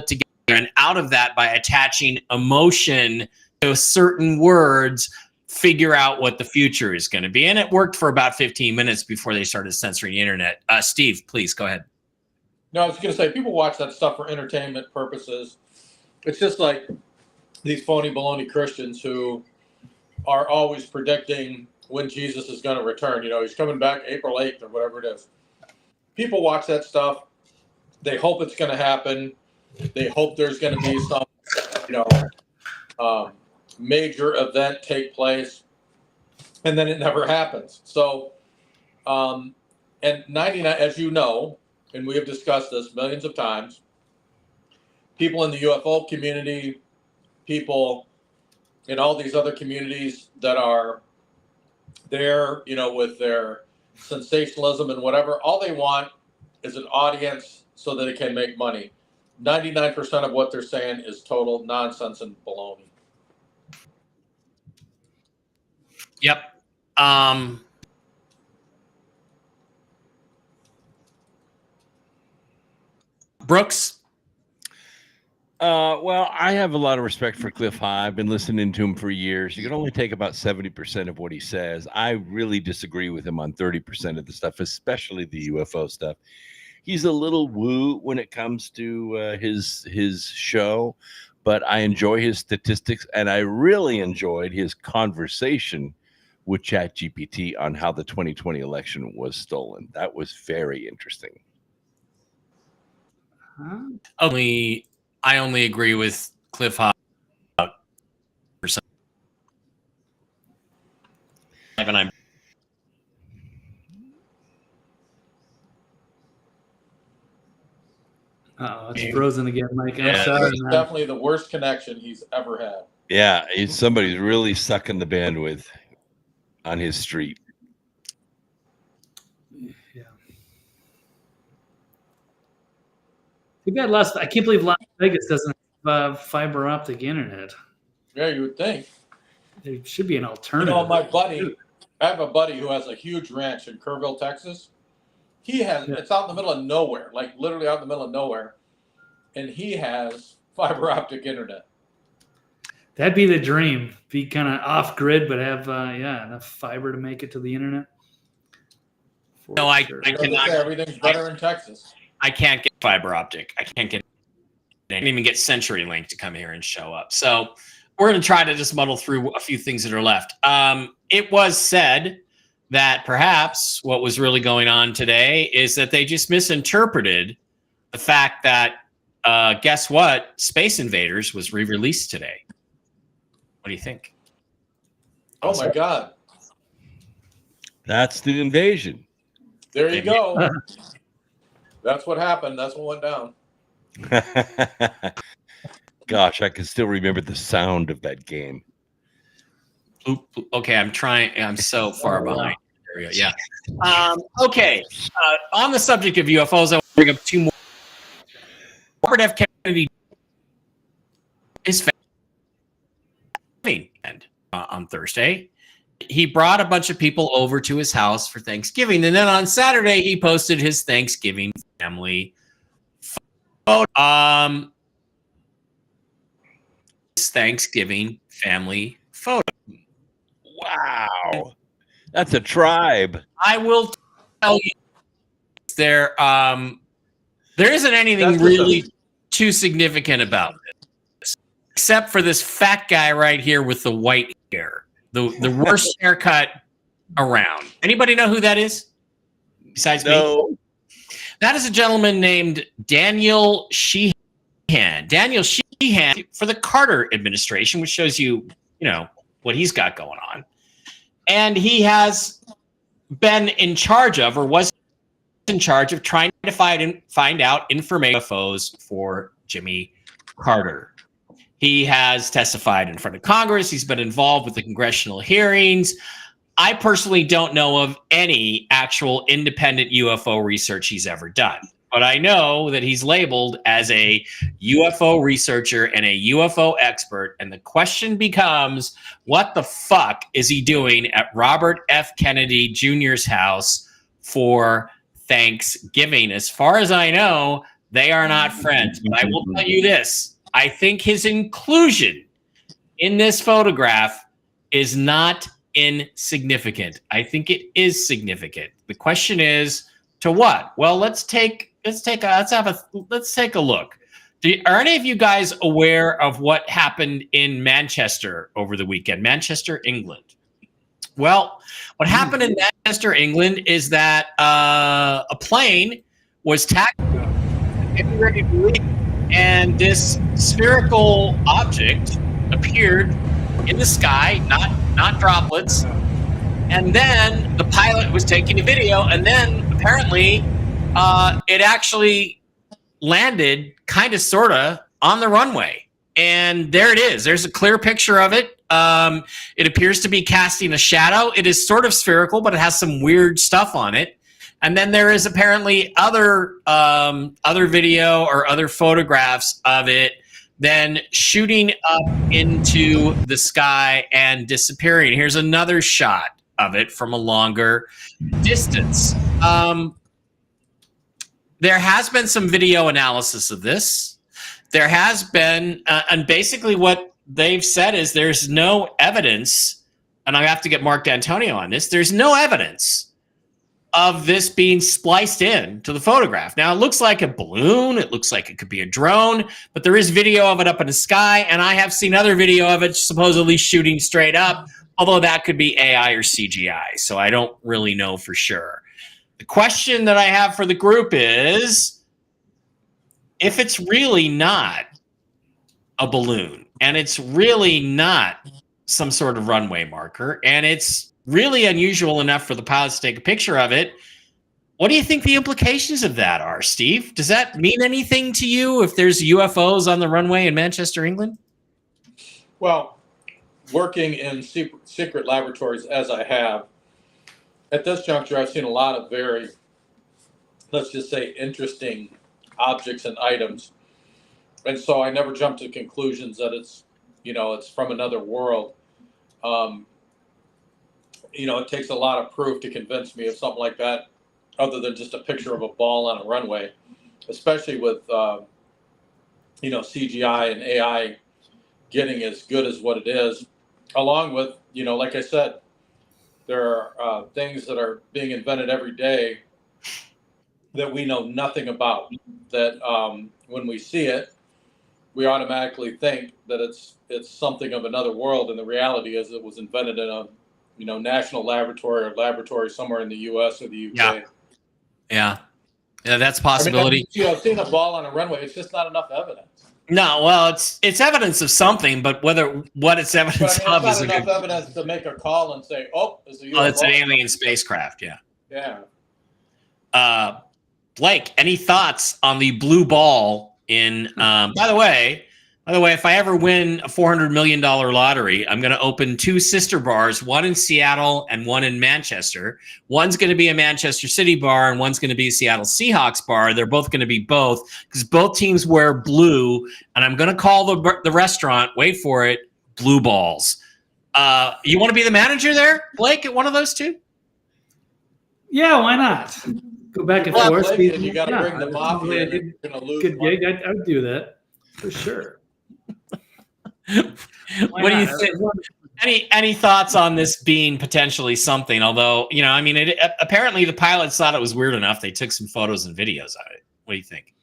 together, and out of that, by attaching emotion to certain words, figure out what the future is going to be. And it worked for about 15 minutes before they started censoring the internet. Steve, please go ahead. No, I was going to say, people watch that stuff for entertainment purposes. It's just like these phony baloney Christians who are always predicting when Jesus is going to return. You know, he's coming back April 8th or whatever it is. People watch that stuff. They hope it's going to happen. They hope there's going to be some, major event take place, and then it never happens. So, and 99, as you know, and we have discussed this millions of times, people in the UFO community, people in all these other communities that are there, you know, with their sensationalism and whatever, all they want is an audience so that it can make money. 99% of what they're saying is total nonsense and baloney. Yep. Brooks. Well, I have a lot of respect for Cliff High. I've been listening to him for years. You can only take about 70% of what he says. I really disagree with him on 30% of the stuff, especially the UFO stuff. He's a little woo when it comes to his show, but I enjoy his statistics, and I really enjoyed his conversation with ChatGPT on how the 2020 election was stolen. That was very interesting. I only agree with Cliff High. And I'm It's frozen again, Mike. I'm Yeah, sorry, It's man. definitely the worst connection he's ever had. Yeah, somebody's really sucking the bandwidth on his street. Yeah. Too bad I can't believe Las Vegas doesn't have fiber optic internet. Yeah, you would think. There should be an You alternative. know, my buddy, I have a buddy who has a huge ranch in Kerrville, Texas. He has, it's out in the middle of nowhere, like literally out in the middle of nowhere. And he has fiber optic internet. That'd be the dream. Be kind of off grid, but have enough fiber to make it to the internet. No, I Like I cannot. say, everything's better in Texas. I can't get fiber optic. I can't even get CenturyLink to come here and show up. So we're going to try to just muddle through a few things that are left. It was said that perhaps what was really going on today is that they just misinterpreted the fact that, guess what? Space Invaders was re-released today. What do you think? Oh my God. That's the invasion. There you go. That's what happened. That's what went down. Gosh, I can still remember the sound of that game. Okay, I'm trying. I'm so far behind. There we go. Yeah. Okay. On the subject of UFOs, I want to bring up two more. Robert F. Kennedy is and on Thursday, he brought a bunch of people over to his house for Thanksgiving, and then on Saturday he posted his Thanksgiving family photo. His Thanksgiving family photo. Wow, that's a tribe. I will tell you, there isn't anything That's really too significant about this, except for this fat guy right here with the white hair, the worst haircut around. Anybody know who that is? Besides me, that is a gentleman named Daniel Sheehan. Daniel Sheehan for the Carter administration, which shows you what he's got going on. And he has been in charge of, or was in charge of, trying to find out information UFOs for Jimmy Carter. He has testified in front of Congress. He's been involved with the congressional hearings. I personally don't know of any actual independent UFO research he's ever done. But I know that he's labeled as a UFO researcher and a UFO expert. And the question becomes, what the fuck is he doing at Robert F. Kennedy Jr.'s house for Thanksgiving? As far as I know, they are not friends. But I will tell you this. I think his inclusion in this photograph is not insignificant. I think it is significant. The question is, to what? Well, let's take a look. Are any of you guys aware of what happened in Manchester over the weekend? Manchester, England. Well, what happened in Manchester, England is that a plane was getting ready to leave, and this spherical object appeared in the sky, not droplets. And then the pilot was taking a video, and then apparently it actually landed kind of sort of on the runway. And there it is. There's a clear picture of it. It appears to be casting a shadow. It is sort of spherical, but it has some weird stuff on it. And then there is apparently other video or other photographs of it then shooting up into the sky and disappearing. Here's another shot of it from a longer distance. There has been some video analysis of this. There has been, and basically what they've said is there's no evidence, and I have to get Mark D'Antonio on this, there's no evidence of this being spliced in to the photograph. Now, it looks like a balloon. It looks like it could be a drone, but there is video of it up in the sky, and I have seen other video of it supposedly shooting straight up, although that could be AI or CGI, so I don't really know for sure. The question that I have for the group is, if it's really not a balloon, and it's really not some sort of runway marker, and it's really unusual enough for the pilots to take a picture of it, what do you think the implications of that are, Steve? Does that mean anything to you if there's UFOs on the runway in Manchester, England? Well, working in secret laboratories as I have, at this juncture, I've seen a lot of very, let's just say, interesting objects and items. And so I never jump to conclusions that it's from another world. It takes a lot of proof to convince me of something like that, other than just a picture of a ball on a runway, especially with, CGI and AI getting as good as what it is. Along with, like I said, there are things that are being invented every day that we know nothing about. That when we see it, we automatically think that it's something of another world, and the reality is it was invented in a national laboratory or laboratory somewhere in the U.S. or the UK. Yeah, that's a possibility. I've seen a ball on a runway. It's just not enough evidence. No, well, it's evidence of something, but what it's evidence But, of it's is not enough evidence to make a call and say, "Oh, it's a UFO." it's an alien spacecraft. Yeah. Yeah. Blake, any thoughts on the blue ball in? By the way, if I ever win a $400 million lottery, I'm going to open 2 sister bars, one in Seattle and one in Manchester. One's going to be a Manchester City bar and one's going to be a Seattle Seahawks bar. They're both going to be both because both teams wear blue. And I'm going to call the restaurant, wait for it, Blue Balls. You want to be the manager there, Blake, at one of those 2? Yeah, why not? Go back and Well, forth. Blake, and you got to bring the mafia. Good You're going to lose gig. money. I'd do that for sure. What do you think? Any thoughts on this being potentially something? Although, apparently the pilots thought it was weird enough. They took some photos and videos of it. What do you think?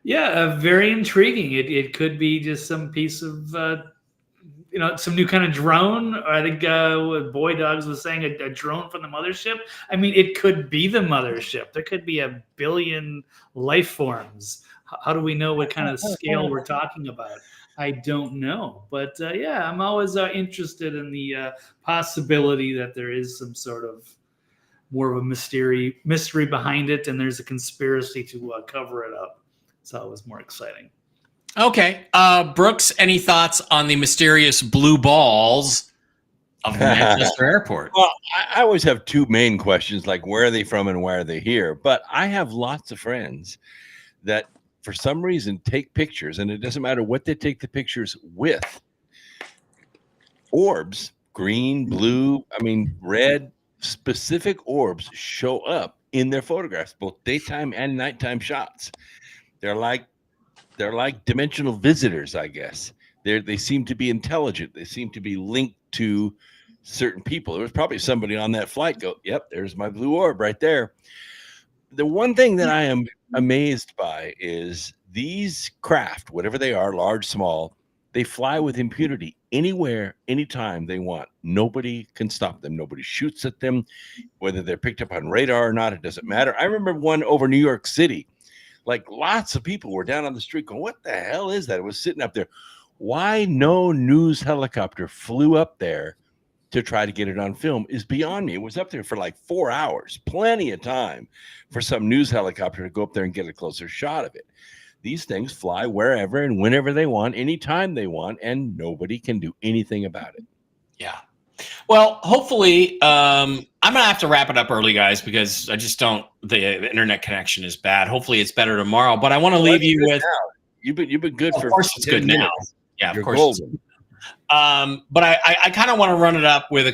Yeah, very intriguing. It could be just some piece of, some new kind of drone. I think what Boy Dogs was saying, a drone from the mothership. I mean, it could be the mothership. There could be a billion life forms. How do we know what kind of scale we're talking about? I don't know. But yeah, I'm always interested in the possibility that there is some sort of more of a mystery behind it, and there's a conspiracy to cover it up. It's always more exciting. Okay. Brooks, any thoughts on the mysterious blue balls of the Manchester airport? Well, I always have 2 main questions, like where are they from and why are they here? But I have lots of friends that for some reason take pictures, and it doesn't matter what they take the pictures with. Orbs, green, blue, red, specific orbs show up in their photographs, both daytime and nighttime shots. They're like dimensional visitors, I guess. They seem to be intelligent. They seem to be linked to certain people. There was probably somebody on that flight go, yep, there's my blue orb right there. The one thing that I am amazed by is these craft, whatever they are, large, small, they fly with impunity anywhere, anytime they want. Nobody can stop them. Nobody shoots at them, whether they're picked up on radar or not. It doesn't matter. I remember one over New York City. Like lots of people were down on the street going, what the hell is that? It was sitting up there. Why no news helicopter flew up there to try to get it on film is beyond me. It was up there for like 4 hours, plenty of time for some news helicopter to go up there and get a closer shot of it. These things fly wherever and whenever they want, anytime they want, and nobody can do anything about it. Yeah. Well, hopefully, I'm going to have to wrap it up early, guys, because I just don't, the internet connection is bad. Hopefully it's better tomorrow, but I want to leave you with. You've been good for. Of course it's good now. Yeah, of course. Golden. But I kind of want to run it up with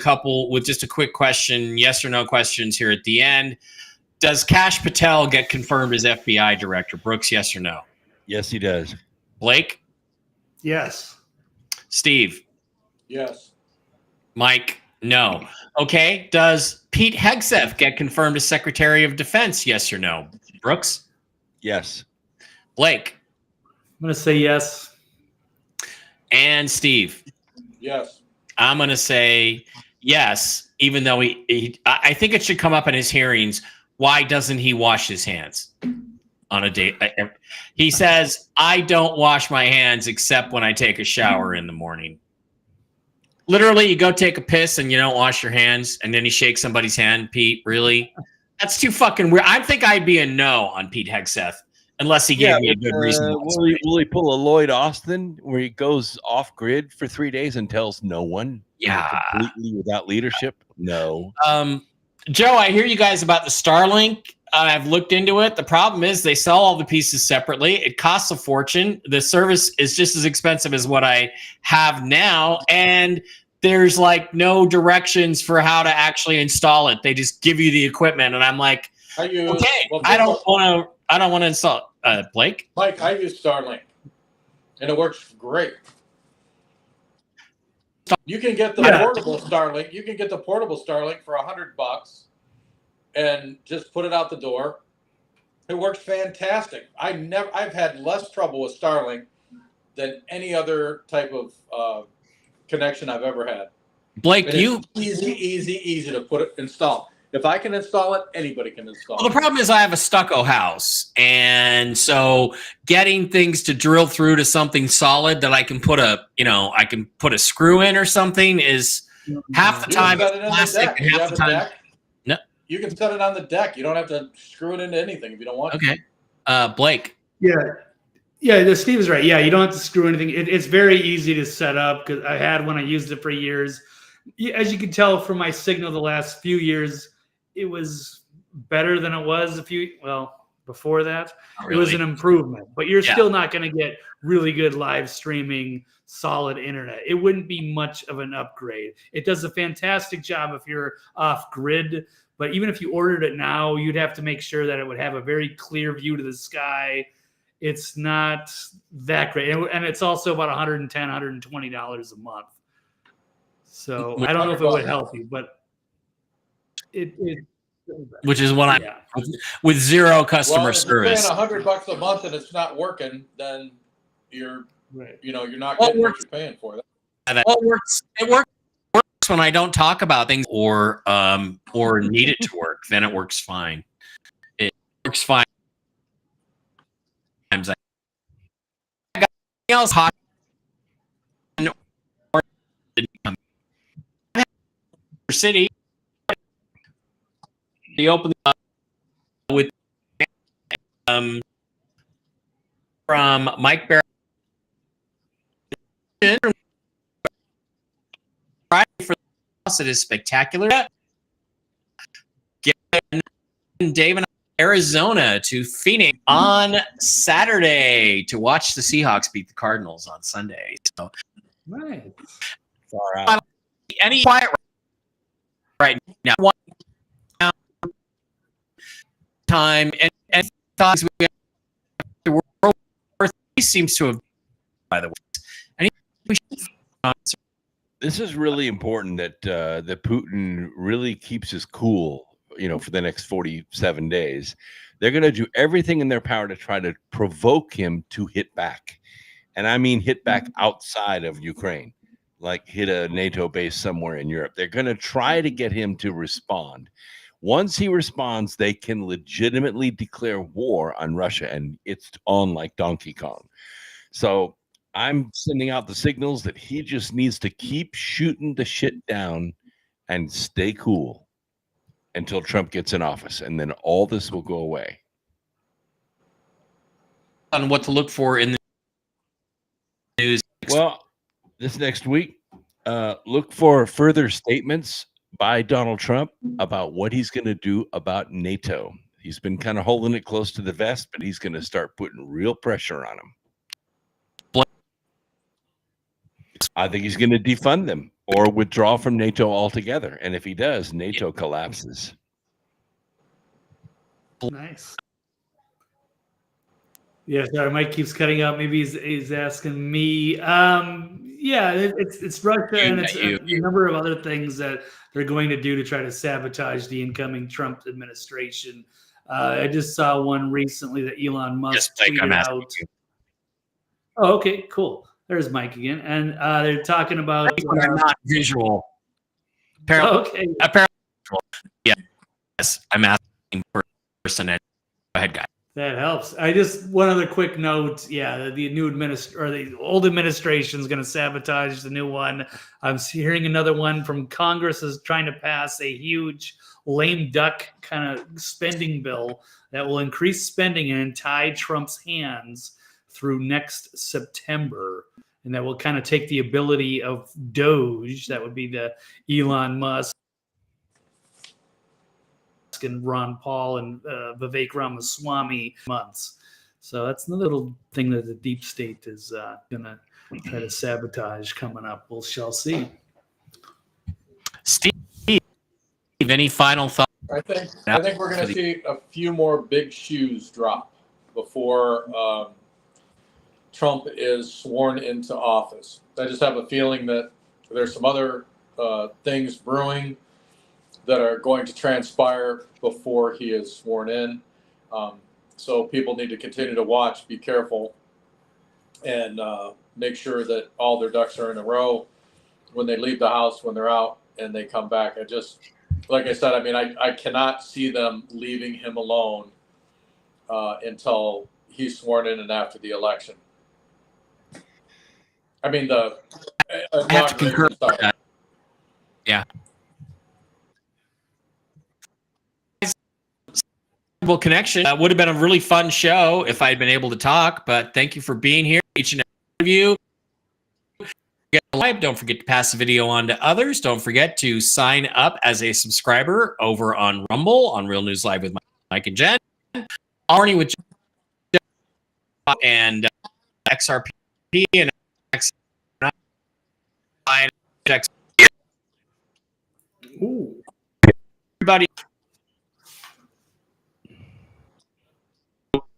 just a quick question, yes or no questions here at the end. Does Kash Patel get confirmed as FBI director? Brooks, yes or no? Yes, he does. Blake? Yes. Steve? Yes. Mike? No. Okay. Does Pete Hegseth get confirmed as Secretary of Defense? Yes or no? Brooks? Yes. Blake? I'm going to say yes. And Steve? Yes. I'm going to say yes, even though I think it should come up in his hearings. Why doesn't he wash his hands on a date? He says, I don't wash my hands except when I take a shower in the morning. Literally, you go take a piss and you don't wash your hands, and then you shake somebody's hand. Pete, really? That's too fucking weird. I think I'd be a no on Pete Hegseth unless he gave me a good reason. Will he pull a Lloyd Austin where he goes off grid for 3 days and tells no one? Yeah. Completely without leadership? No. Joe, I hear you guys about the Starlink. I've looked into it. The problem is they sell all the pieces separately. It costs a fortune. The service is just as expensive as what I have now. And there's like no directions for how to actually install it. They just give you the equipment. And I'm like, okay, I don't want to install Blake. Mike, I use Starlink and it works great. You can get the Yeah. portable Starlink. You can get the portable Starlink for $100 and just put it out the door. It works fantastic. I've had less trouble with Starlink than any other type of connection I've ever had. Blake, And it's easy to install. If I can install it, anybody can install Well, the it. problem is I have a stucco house, and so getting things to drill through to something solid that I can put a screw in or something is half the You time can set it's it in the plastic deck. and You half have the a time. deck. No. You can set it on the deck. You don't have to screw it into anything if you don't want to. Okay, Blake. Yeah, Steve is right. Yeah, you don't have to screw anything. It's very easy to set up because I had one. I used it for years. As you can tell from my signal the last few years, it was better than it was before that. Not It was really. an improvement, but you're Yeah. still not going to get really good live streaming, solid internet. It wouldn't be much of an upgrade. It does a fantastic job if you're off grid, but even if you ordered it now, you'd have to make sure that it would have a very clear view to the sky. It's not that great. And it's also about $110, $120 a month. So I don't know if it would help you, but it Which is what I'm yeah. with zero Well, customer if you're paying service. $100 a month and it's not working, then you're Right. you're not Well, getting what we're- you're paying for. Well, it works when I don't talk about things or need it to work. Then it works fine. It works fine. Sometimes I got anything else hot. City. They opened up with from Mike Barrett. For us, it is spectacular. Get Dave and Arizona to Phoenix on Saturday to watch the Seahawks beat the Cardinals on Sunday. So, Right. Far out. any quiet right now? One time and thoughts we have the World War III seems to have, by the way. Any This is really important that that Putin really keeps his cool, for the next 47 days. They're going to do everything in their power to try to provoke him to hit back. And I mean hit back outside of Ukraine, like hit a NATO base somewhere in Europe. They're going to try to get him to respond. Once he responds, they can legitimately declare war on Russia, and it's on like Donkey Kong. So I'm sending out the signals that he just needs to keep shooting the shit down and stay cool until Trump gets in office, and then all this will go away. on what to look for in the news. Well, this next week, look for further statements by Donald Trump about what he's going to do about NATO. He's been kind of holding it close to the vest, but he's going to start putting real pressure on him. I think he's going to defund them or withdraw from NATO altogether. And if he does, NATO collapses. Nice. Yeah, sorry, Mike keeps cutting out. Maybe he's asking me. Yeah, it's Russia and it's a number of other things that they're going to do to try to sabotage the incoming Trump administration. I just saw one recently that Elon Musk tweeted out. Oh, okay, cool. There's Mike again, and they're talking about. I'm not visual. Apparently, Okay, yes, I'm asking for a person. Go ahead, guy. that helps. One other quick note. Yeah, the new the old administration is going to sabotage the new one. I'm hearing another one from Congress is trying to pass a huge lame duck kind of spending bill that will increase spending and tie Trump's hands through next September. And that will kind of take the ability of Doge, that would be the Elon Musk and Ron Paul and Vivek Ramaswamy months. So that's another little thing that the deep state is going to try to sabotage coming up. We shall see. Steve, any final thoughts? I think we're going to see a few more big shoes drop before Trump is sworn into office. I just have a feeling that There's some other things brewing that are going to transpire before he is sworn in. So people need to continue to watch, be careful, and make sure that all their ducks are in a row when they leave the house, when they're out, and they come back. Like I said, I mean, I cannot see them leaving him alone until he's sworn in and after the election. I mean, I have to concur with that. Yeah. Connection. Would have been a really fun show if I had been able to talk, but thank you for being here, each and every of you. Don't forget to pass the video on to others. Don't forget to sign up as a subscriber over on Rumble, on Real News Live with Mike and Jen. Arnie with Jen and XRP and Ooh. everybody.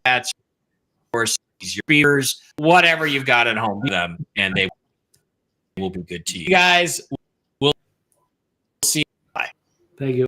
That's your beers, whatever you've got at home, them, and they will be good to you guys. We'll see you. Bye. Thank you.